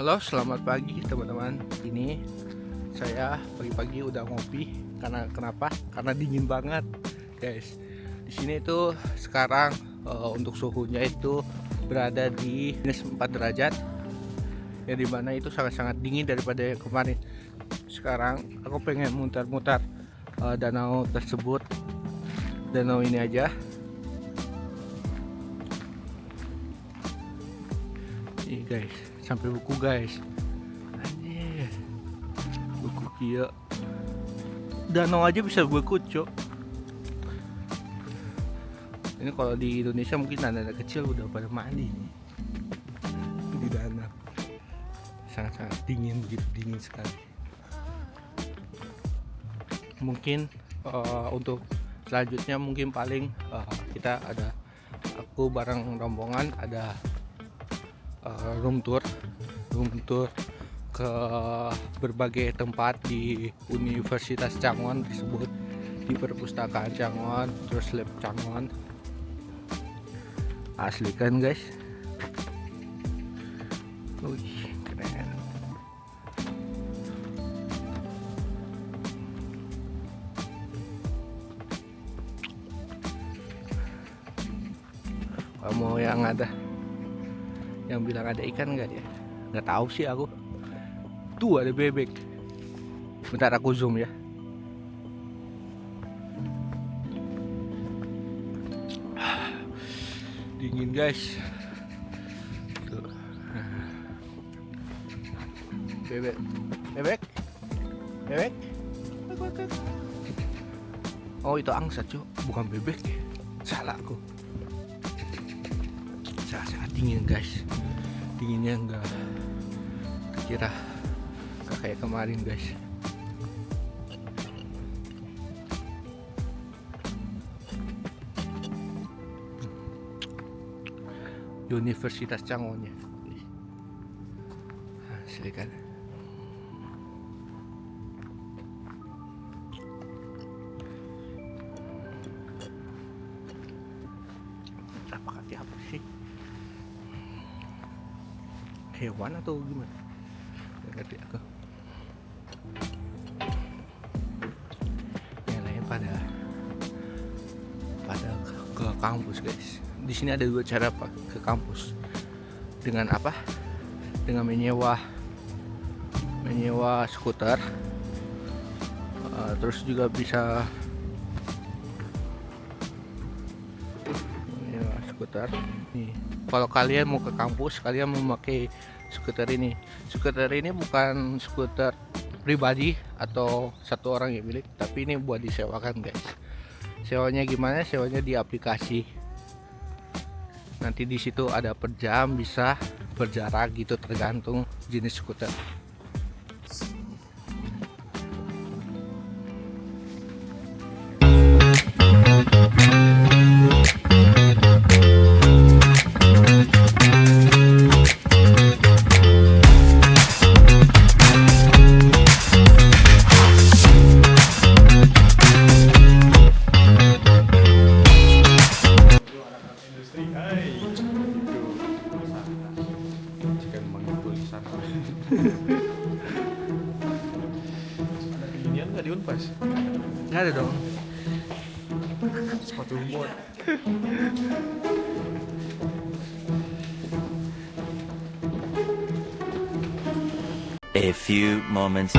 Halo, selamat pagi teman-teman. Ini saya pagi-pagi udah ngopi. Kenapa? Karena dingin banget, guys. Di sini itu sekarang untuk suhunya itu berada di -4 derajat. Ya dimana itu sangat-sangat dingin daripada yang kemarin. Sekarang aku pengen muter-muter danau tersebut. Danau ini aja. Nih guys, sampai buku guys. Anjir. Buku kia. Danau aja bisa buku, cok. Ini kalau di Indonesia mungkin anak-anak kecil udah pada mandi nih. Di danau. Sangat-sangat dingin, begitu dingin sekali. Mungkin untuk selanjutnya mungkin paling kita ada, aku bareng rombongan ada room tour ke berbagai tempat di Universitas Changwon, disebut di perpustakaan Changwon, terus lab Changwon. Asli kan guys. Wih, keren. Kamu yang bilang ada ikan nggak ya? Nggak tahu sih aku. Tuh ada bebek. Bentar aku zoom ya. Dingin guys. Tuh. Bebek. Oh itu angsa cuy, bukan bebek. Salah aku. Sangat dingin guys. Dinginnya enggak kayak kemarin guys. Universitas Changwonnya asli kan. Apa kaki apa sih? Hewan atau gimana? Gak ngerti aku. Yang lain pada ke kampus guys. Di sini ada dua cara ke kampus. Dengan apa? Dengan menyewa skuter. Terus juga bisa menyewa skuter. Nih, kalau kalian mau ke kampus, kalian memakai skuter ini. Skuter ini bukan skuter pribadi atau satu orang yang milik, tapi ini buat disewakan guys. Sewanya gimana? Sewanya di aplikasi. Nanti di situ ada per jam, bisa berjarak gitu, tergantung jenis skuter. Inian nggak di Unpas? Nggak ada dong. Sepatu mod. A few moments.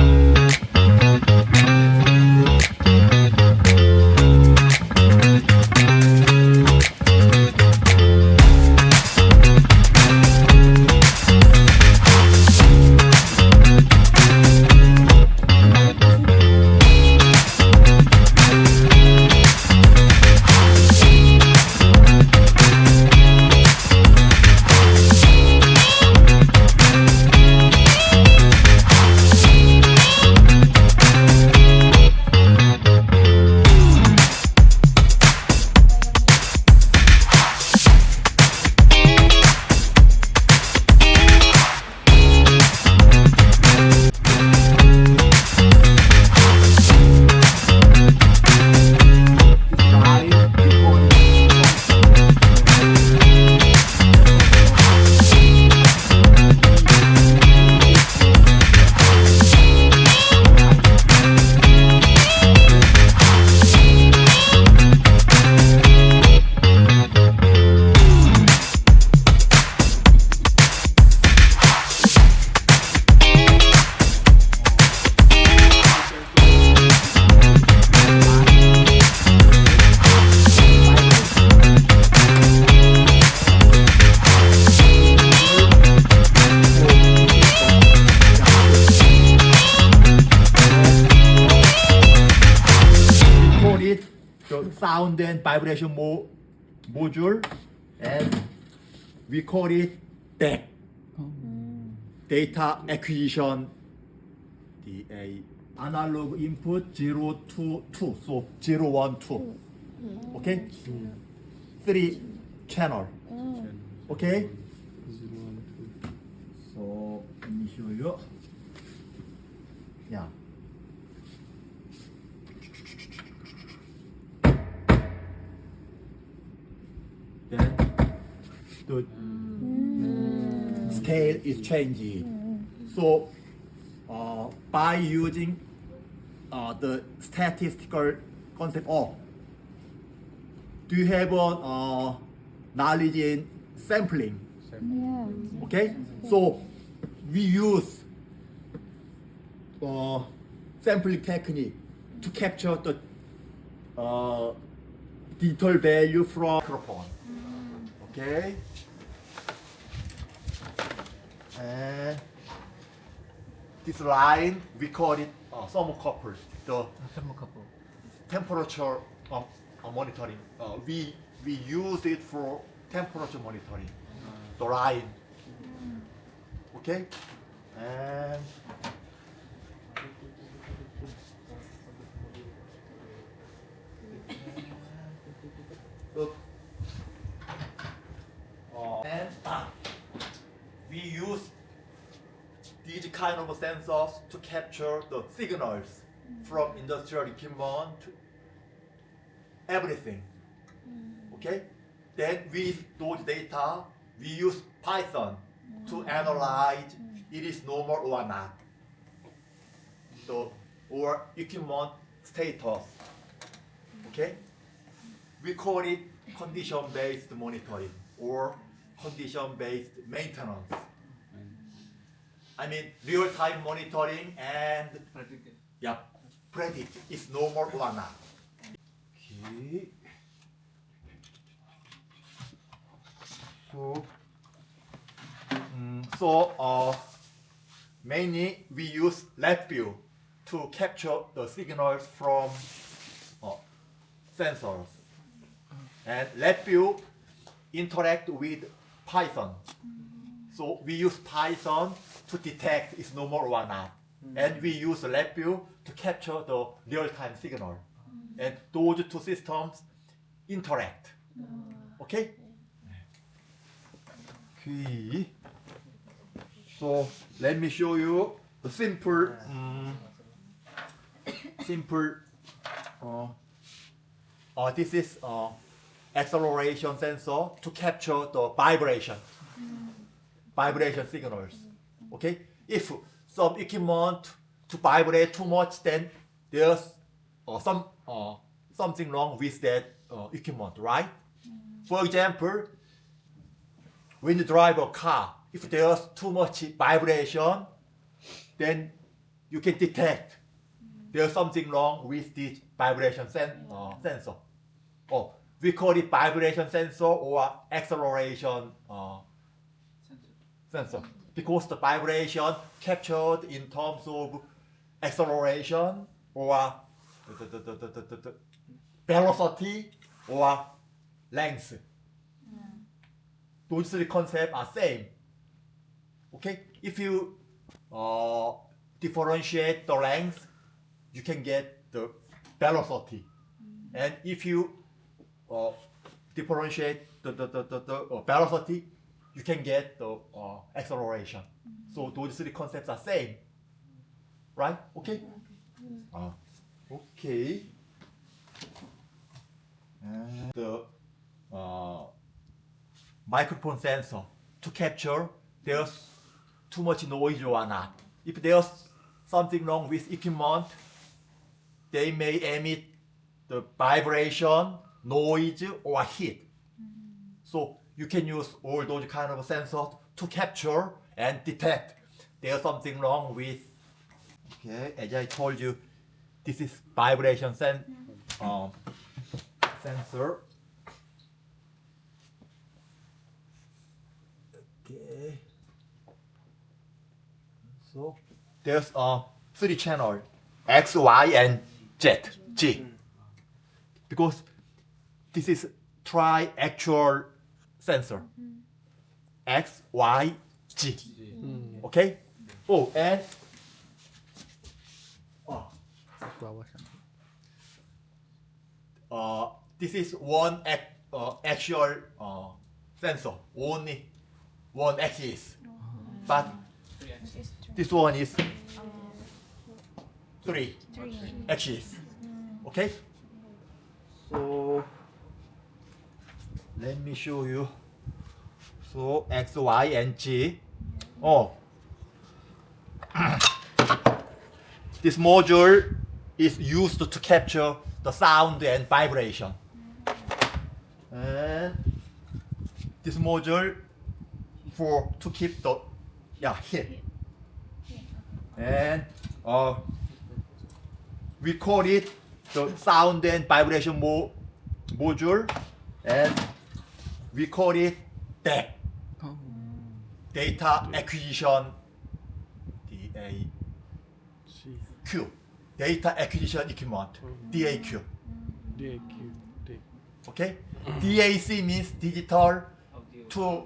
and vibration module, and we call it DAC, data acquisition, the analog input 0 to 2, so 0, 1, 2. Okay? 3 channel. Okay? So let me show you. Yeah. Then the scale is changing. So by using the statistical concept of, do you have knowledge in sampling? Yeah. Okay, so we use sampling technique to capture the digital value from microphone. Okay, and this line we call it thermocouple, the temperature monitoring. We use it for temperature monitoring. The line. Okay, and look. And we use these kind of sensors to capture the signals from industrial equipment to everything. Okay? Then with those data, we use Python to analyze it is normal or not. So, or equipment status. Okay? We call it condition-based monitoring or condition-based maintenance. I mean, real-time monitoring and predict is normal or not. Okay. So, mainly we use LabVIEW to capture the signals from sensors, and LabVIEW interact with Python. So we use Python to detect it's normal or not, and we use LabVIEW to capture the real-time signal, and those two systems interact. Okay. Okay. So let me show you the simple, this is acceleration sensor to capture the vibration signals. Okay, if some equipment to vibrate too much, then there's something wrong with that equipment, right? For example, when you drive a car, if there's too much vibration, then you can detect there's something wrong with this vibration sensor. Oh, we call it vibration sensor or acceleration sensor, because the vibration captured in terms of acceleration or the velocity or length. Those three concepts are same. Okay, if you differentiate the length, you can get the velocity, and if you differentiate the velocity, you can get the acceleration. So those three concepts are same, right? Okay. Okay. And the microphone sensor to capture there's too much noise or not. If there's something wrong with equipment, they may emit the vibration, noise, or heat. So you can use all those kind of sensors to capture and detect there's something wrong with. Okay, as I told you, this is vibration sensor. Okay. So there's 3 channel, X, Y, and Z, G. Because this is tri-actual sensor. X, Y, G. Okay? Oh, and Bawah sana. this is one actual sensor, only one axis. But this one is three axis. Okay? So let me show you. So X, Y, and G. Oh, this module is used to capture the sound and vibration. And this module to keep the heat. And we call it the sound and vibration module, and we call it DAC. Data acquisition, DAQ, data acquisition equipment, DAQ. DAQ. Okay, DAC means digital to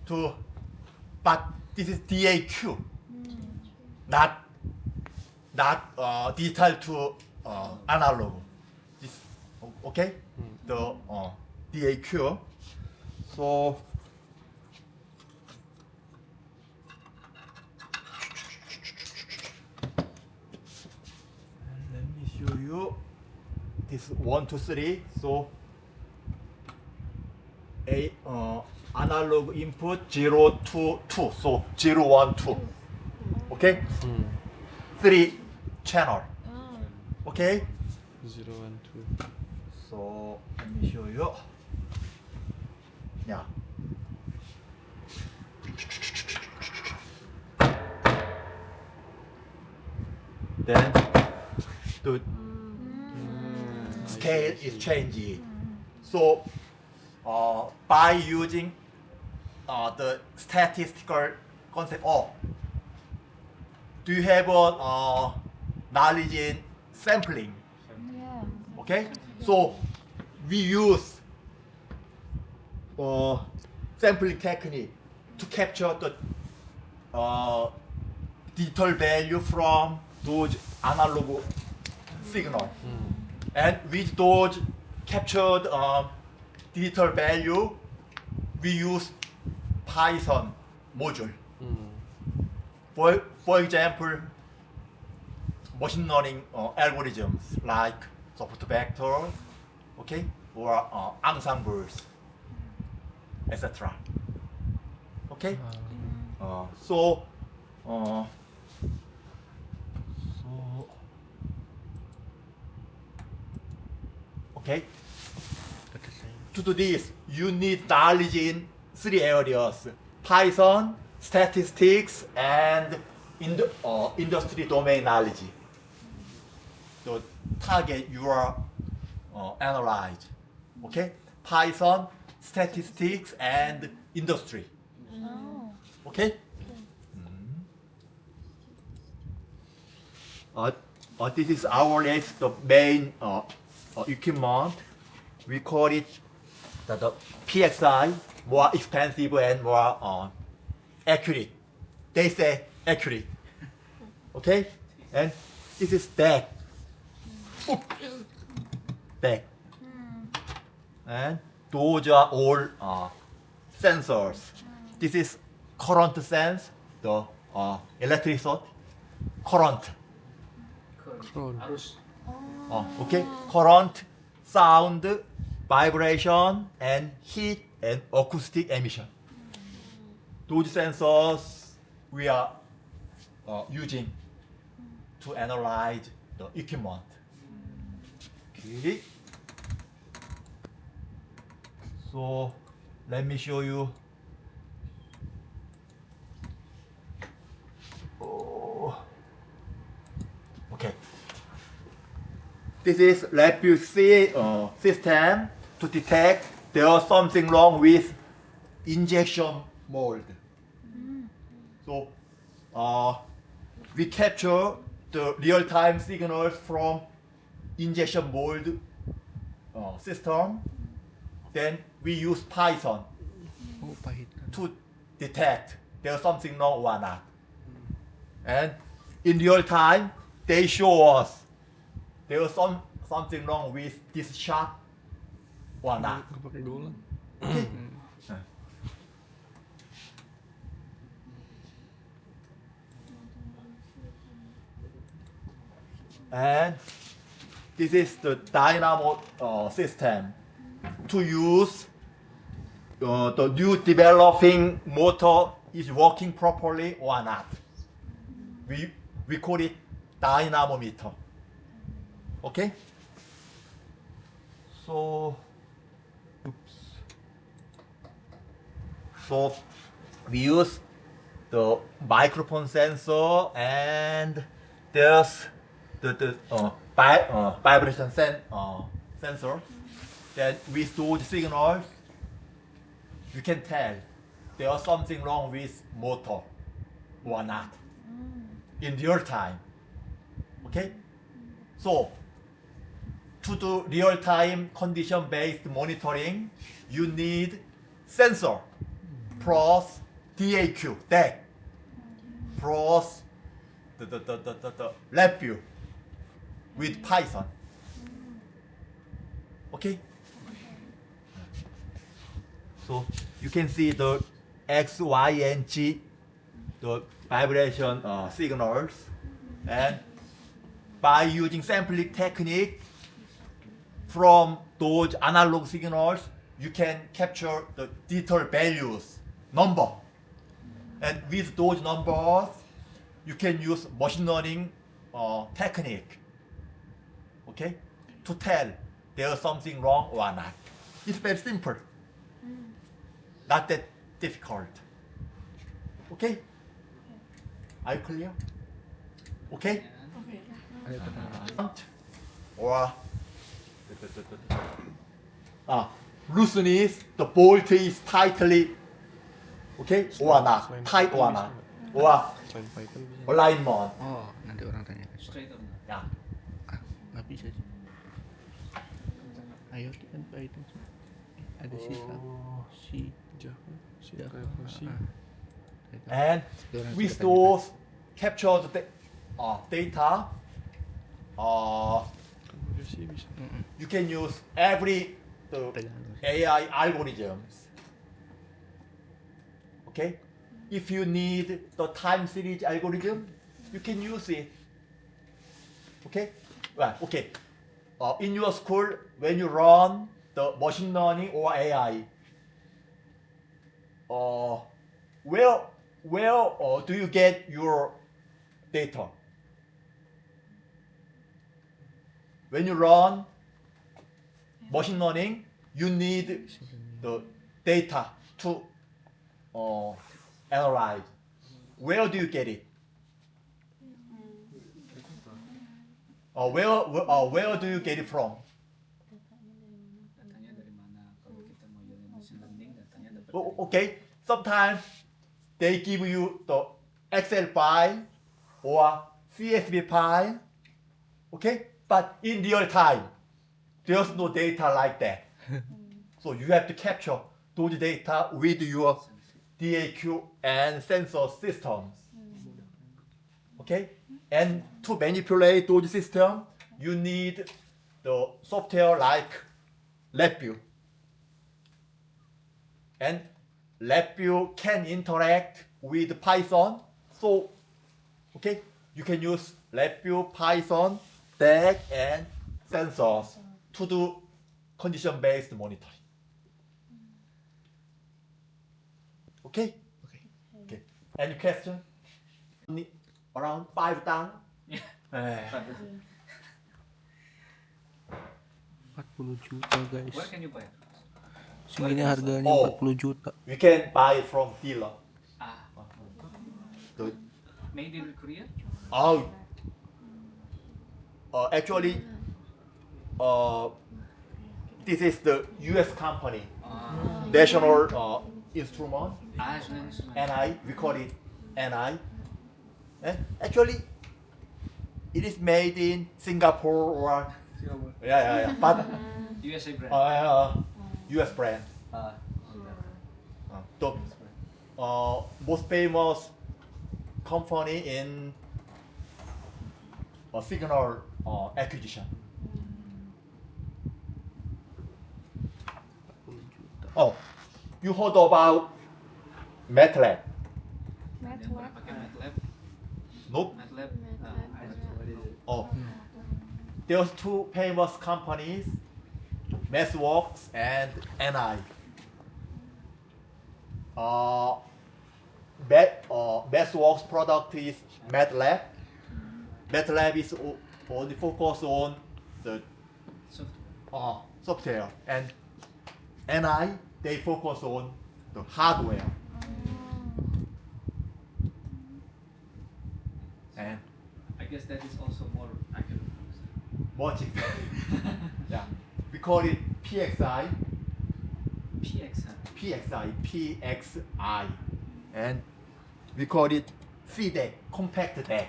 to, but this is DAQ, not digital to analog. This, okay, the DAQ. So let me show you this 1, 2, 3. So analog input 0 to 2. So 0, 1, 2. Okay? 3 channel. Okay? 0 and 2. So let me show you. Yeah. Then the scale is changing. So by using the statistical concept, do you have knowledge in sampling? Okay, so we use sampling technique to capture the digital value from those analog signal, and with those captured digital value, we use Python module. For example, machine learning algorithms like soft vector, okay, or ensembles, etc. Okay, so okay. To do this, you need knowledge in 3 areas: Python, statistics, and industry domain knowledge. The target you are analyze. Okay, Python, statistics, and industry. Okay. This is our list, the main equipment. We call it the PXI, more expensive and more accurate. They say accurate. Okay? And this is DAC. DAC. And those are all sensors. This is current sense, the electric source, current. Okay, current, sound, vibration, and heat and acoustic emission. Those sensors we are using to analyze the equipment. Okay. So let me show you. Okay. This is LabVIEW-C system to detect there is something wrong with injection mold. So we capture the real-time signals from injection mold system, then we use Python Oh, pahit. to detect there's something wrong or not. And in real time, they show us there's something wrong with this chart or not. Pakai gola. And this is the dynamo system to use the new developing motor is working properly or not. We call it dynamometer. Okay? So, so we use the microphone sensor and there's the vibration sensor. Then with those signals, you can tell there's something wrong with motor or not in real time. Okay? So, to do real-time condition-based monitoring, you need sensor plus DAQ, DAC, plus the lab view with Python. Okay? So you can see the X, Y, and G, the vibration signals, and by using sampling technique from those analog signals, you can capture the digital values, number. And with those numbers, you can use machine learning technique, okay, to tell there's something wrong or not. It's very simple, not that difficult. Okay? Are you clear? Okay? Or looseness, the bolt is tightly, okay, or not, tight or not, or Selain Python bisa. alignment. Oh, nanti orang tanya. Yeah. Ah, nggak bisa sih. Ayo kan Python. Ada sisa. Si. Java, C, Java. Java, C. And with those capture the data, Kemudian C bisa. you can use every AI algorithms. Okay? If you need the time series algorithm, you can use it. Okay? Well, okay. In your school, when you run the machine learning or AI, where do you get your data? When you run machine learning, you need the data to analyze. Where do you get it? Where do you get it from? Datanya dari mana? Kalau kita mau jalan machine learning, datanya dapat dari Okay, sometimes they give you the Excel file or CSV file. Okay, but in real time, there's no data like that. So you have to capture those data with your DAQ and sensor systems. Okay, and to manipulate those systems, you need the software like LabVIEW. And LabVIEW can interact with Python. So, okay, you can use LabVIEW, Python, DAG, and sensors to do condition-based monitoring. Okay? Okay. Any question? Around 5 down? Eh. 40 juta guys. Where can you buy? Segini harganya Oh. 40 juta. We can buy it from dealer. The- Made in Korea? Oh, actually, this is the U.S. company, National Instrument, NI. We call it NI. And actually, it is made in Singapore or yeah. But USA brand. US brand. The most famous company in signal acquisition. Oh, you heard about MATLAB? Ada yang pernah pakai MATLAB. Nope. MATLAB. Oh, there's two famous companies, MathWorks and NI. MathWorks product is MATLAB. MATLAB is only focused on the Software. software, and NI they focus on the hardware. And I guess that is also more accurate. much yeah, we call it PXI, PXI, and we call it CDEC, compact DEC,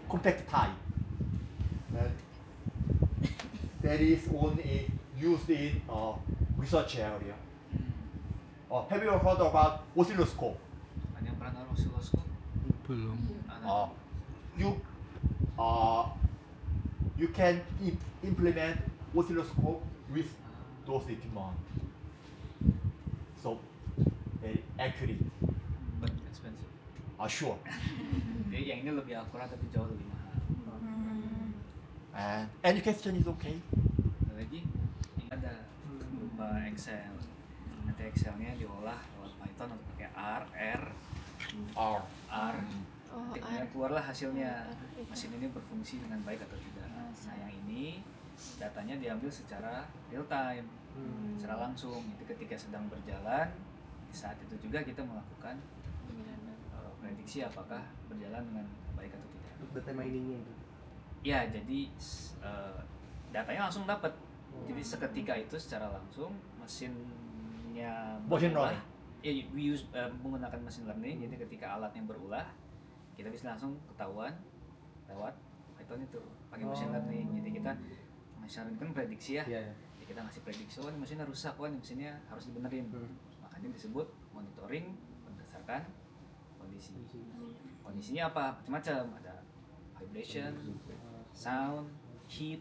compact type. And that is only used in research area. Have you heard about oscilloscope? Ada yang pernah naruh oscilloscope? Belum. You can implement oscilloscope with those equipment. So very accurate. But expensive. Sure. Jadi yang ini lebih akurat tapi jauh lebih mahal. And education is okay. Ada lagi ini ada berupa Excel. Nanti Excelnya diolah lewat Python atau pakai R. R. Kemudian keluarlah hasilnya. Mesin ini berfungsi dengan baik atau tidak. Nah yang ini datanya diambil secara real time, secara langsung. Itu ketika sedang berjalan, di saat itu juga kita melakukan prediksi apakah berjalan dengan baik atau tidak. Data miningnya itu. Ya, jadi datanya langsung dapat. Jadi seketika itu secara langsung mesinnya Machine berulah. learning. Ya, we use menggunakan machine learning. Jadi ketika alatnya berulah, kita bisa langsung ketahuan lewat Python itu pakai machine learning. Jadi kita machine learning kan prediksi ya. Iya. Jadi kita ngasih prediksi, oh ini mesinnya rusak, oh ini mesinnya harus dibenerin. Makanya disebut monitoring berdasarkan kondisi. Kondisinya apa? Macam-macam. Ada vibration, sound, heat,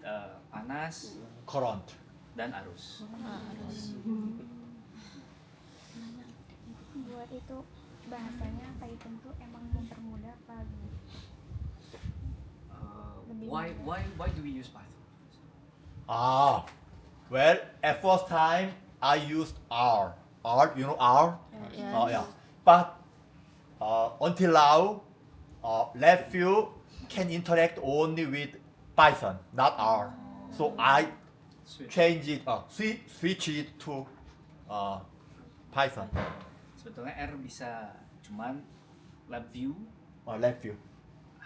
panas, Current. dan arus. Buat itu bahasanya Python tuh emang mempermudah apa gitu? Why do we use Python? Well, at first time I used R. You know R? Yeah. But until now, LabVIEW can interact only with Python, not R. So I change it, switch it to Python. Sebetulnya R bisa, cuman LabVIEW LabVIEW.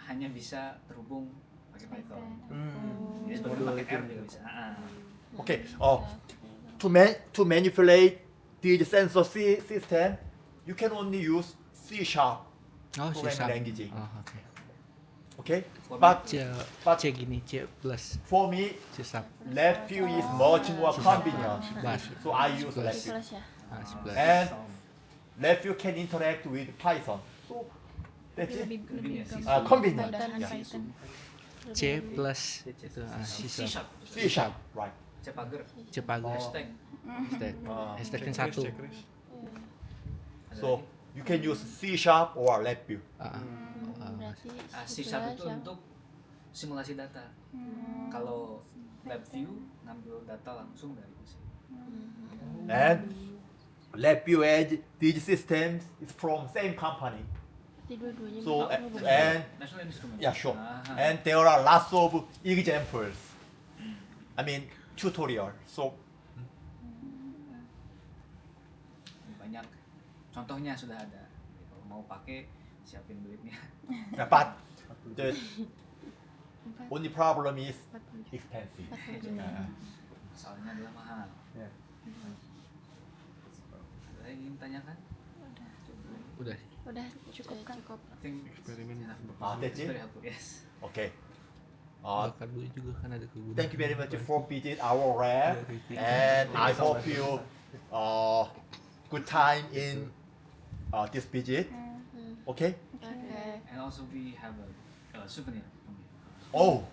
hanya bisa terhubung pakai Python. Jadi sebetulnya pakai R juga bisa. Okay. To manipulate the sensor system, you can only use C# Oh, programming sisa. language. Oh, oke. Okay. C, But C gini, C plus for me, sisa. LabVIEW is much more convenient. Plus. So I use Plus. LabVIEW. Plus ya. Ah, 11. And LabVIEW can interact with Python. So that's it. Convenience. Convenient. Tambahan Yeah. Python. C plus itu C sisa. sharp, C#, right. C pagar, C pagar. hashtag. Hashtag. Hashtagnya satu. Ada So lagi. you can use C# or LabVIEW. Berarti C sharp itu untuk simulasi data. Kalau LabVIEW ngambil data langsung dari mesin. And LabVIEW and these systems is from same company. Berarti dua-duanya So bisa. and National Instrument. yeah, sure. Aha. And there are lots of examples. I mean tutorial. So Banyak contohnya sudah ada. Kalau mau pakai siapin duitnya. but the only problem is expensive. Masalahnya adalah mahal. Yeah. Ada yang ingin tanyakan? Udah. Udah cukup kan? I think Eksperimen. enough. That's It's it? very helpful. Yes. Okay. Bakar dulu juga kan ada kegunaan. Thank you very much for visiting our lab, and I hope you good time in this visit. Okay? And also we have a souvenir from you. Oh,